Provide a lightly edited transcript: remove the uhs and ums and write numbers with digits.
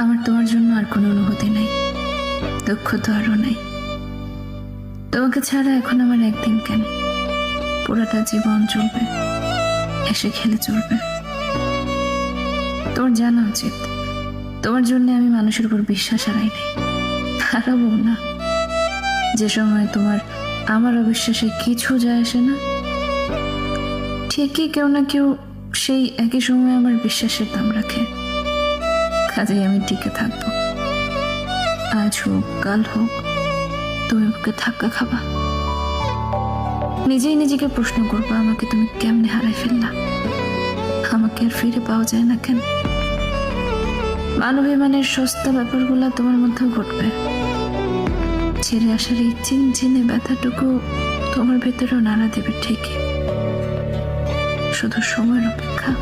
আমার তোমার জন্য আর কোনো অনুভূতি নাই, দুঃখ তো আরও নাই। তোমাকে ছাড়া এখন আমার একদিন কেন, পুরাটা জীবন চলবে, হেসে খেলে চলবে। তোমার জানা উচিত, তোমার জন্য আমি মানুষের উপর বিশ্বাস হারাই নাই, হারাবো না। যে সময় তোমার আমার অবিশ্বাসে কিছু যায় আসে না, ঠিকই কেউ না কেউ সেই একই সময় আমার বিশ্বাসের দাম রাখে। কাজেই আমি টিকে থাকবো, আজ হোক কাল হোক। তুমি বুকে ধাক্কা খাবা, নিজেই নিজেকে প্রশ্ন করবো, আমাকে তুমি কেমনে হারাই ফেললা, আমাকে আর ফিরে পাওয়া যায় না কেন। মানবিমানের সস্তা ব্যাপারগুলা তোমার মধ্যেও ঘটবে, ছেড়ে আসার এই চিনচিনে ব্যথাটুকু তোমার ভেতরেও নাড়া দেবে ঠিকই, শুধু সময়ের অপেক্ষা।